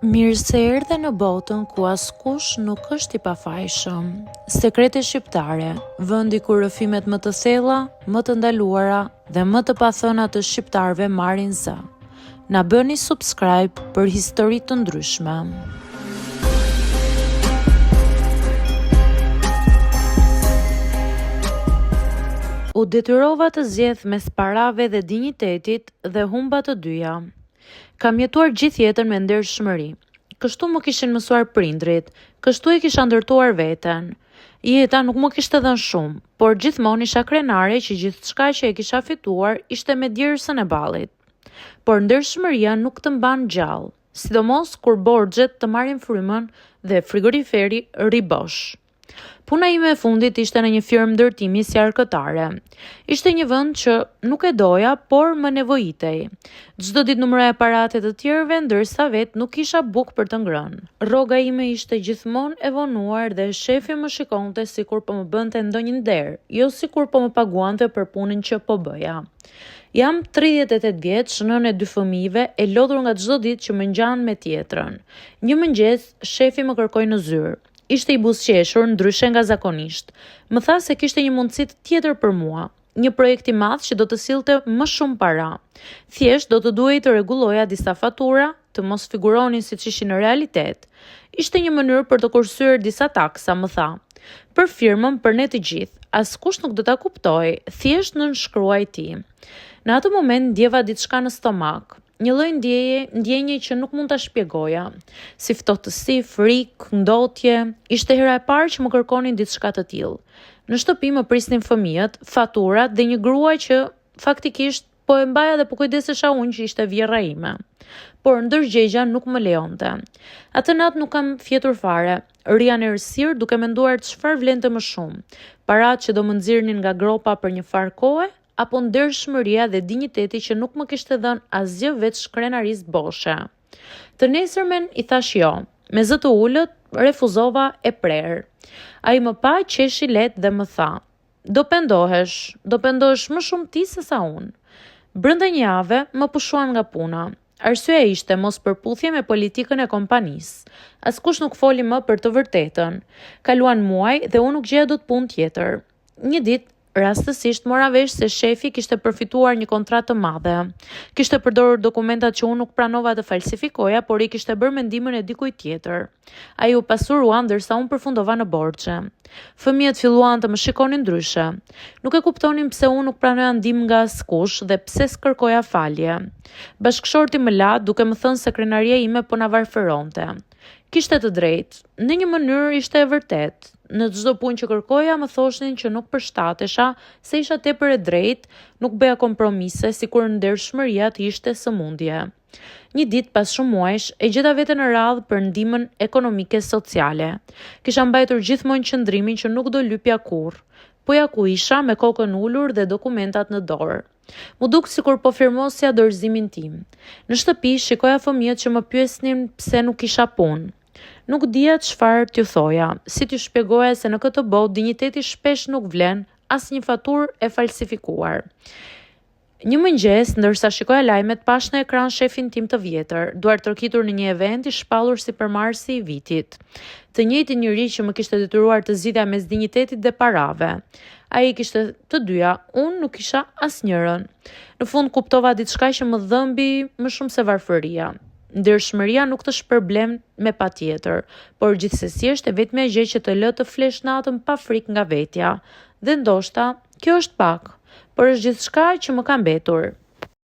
Mirë se erdhe në botën ku askush nuk është i pafajshëm. Sekrete shqiptare, vendi ku rrëfimet më të thella, më të ndaluara dhe më të pathëna të shqiptarëve marrin zë. Na bëni subscribe për histori të ndryshme. U detyrova të zgjedh mes parave dhe dinjitetit dhe humba të dyja. Kam jetuar gjithë jetën me ndershmëri. Kështu më kishin mësuar prindrit, kështu e kisha ndërtuar veten. Jeta nuk më kishte dhënë shumë, por gjithmonë isha krenare që gjithçka që e kisha fituar ishte me djersën e ballit. Por ndershmëria nuk të mban gjallë, sidomos kur borxhet të marrin frymën dhe frigoriferi ribosh. Puna ime e fundit ishte në një firmë ndërtimi si arkëtare. Ishte një vend që nuk e doja, por më nevojitej. Çdo ditë numëroja paratë të tjerëve, ndërsa vetë nuk kisha bukë për të ngrënë. Rroga ime ishte gjithmonë e vonuar dhe shefi më shikonte sikur po më bënte ndonjë nder, jo sikur po më paguante për punën që po bëja. Jam 38 vjeç, nënë e 2 fëmijëve, e lodhur nga çdo ditë që më ngjan me tjetrën. Një mëngjes, shefi më kërkoi në zyrë. Ishte i buzëqeshur, ndryshe nga zakonisht. Më tha se kishte një mundësi tjetër për mua, një projekt i madh që do të sillte më shumë para. Thjesht do të duhej të rregulloja disa fatura, të mos figuronin siç ishin në realitet. Ishte një mënyrë për të kursyer disa taksa, më tha. Për firmën, për ne të gjithë, askush nuk do ta kuptojë, thjesht nënshkruaj ti. Në atë moment ndjeva diçka në stomak. Një lloj ndjenje që nuk mund ta shpjegoja. Si ftohtësi, frikë, ndotje, ishte hera e parë që më kërkonin diçka të tillë. Në shtëpi më prisnin fëmijët, faturat dhe një grua që faktikisht po e mbaja dhe po kujdesesha unë që ishte vjerra ime. Por ndërgjegja nuk më lejonte. Atë natë nuk kam fjetur fare. Rria në errësirë duke menduar çfarë vlente më shumë. Paratë që do më nxirrnin nga gropa për një farë kohe, apo ndershmëria dhe dinjiteti që nuk më kishte dhënë asgjë veç krenarisë boshe. Të nesërmen i thash jo, me zë të ulët refuzova e prerë. Ai më pa qeshi lehtë dhe më tha: do pendohesh më shumë ti se sa unë. Brenda një jave më pushuan nga puna. Arsyeja ishte mos përputhje me politikën e kompanisë. Askush nuk foli më për të vërtetën. Kaluan muaj dhe unë nuk gjeja dot punë tjetër. Një ditë rastësisht mora vesh se shefi kishte përfituar një kontratë të madhe. Kishte përdorur dokumentat që unë nuk pranova të falsifikoja, por i kishte bërë me ndihmën e dikujt tjetër. Ai u pasurua ndërsa unë përfundova në borxhe. Fëmijët filluan të më shikonin ndryshe. Nuk e kuptonin pse unë nuk pranoja ndihmë nga askush dhe pse s'kërkoja falje. Bashkëshorti më la duke më thënë se krenaria ime po na varfëronte. Kishte të drejtë, në një mënyrë ishte e vërtetë. Në çdo punë që kërkoja më thoshin që nuk përshtatesha, se isha tepër e drejtë, nuk bëja kompromise, sikur ndershmëria të ishte sëmundje. Një ditë pas shumë muajsh, e gjeta veten në radhë për ndihmën ekonomike sociale. Kisha mbajtur gjithmonë qëndrimin që nuk do lypja kurrë. Poja ku isha me kokën ulur dhe dokumentat në dorë. Mu duk sikur po firmosja dorëzimin tim. Në shtëpi shikoja fëmijët që më pyesnin pse nuk kisha punë. Nuk dija çfarë t'ju thoja, si t'ju shpjegoja se në këtë botë dinjiteti shpesh nuk vlen as një faturë e falsifikuar. Një mëngjes, ndërsa shikoja lajmet, pash në ekran shefin tim të vjetër, duar tërkitur në një event i shpallur si përmarrësi i vitit. Të njëjtin njeri që më kishte detyruar të zgjidhja mes dinjitetit dhe parave. Ai kishte të dyja, unë nuk kisha asnjërin. Në fund kuptova diçka që më dhëmbi më shumë se varfëria. Ndershmëria nuk të shpërblen me patjetër, por gjithsesi është e vetmja gjë që të lë të flesh natën pa frikë nga vetja. Dhe ndoshta, kjo është pak, por është gjithçka që më ka mbetur.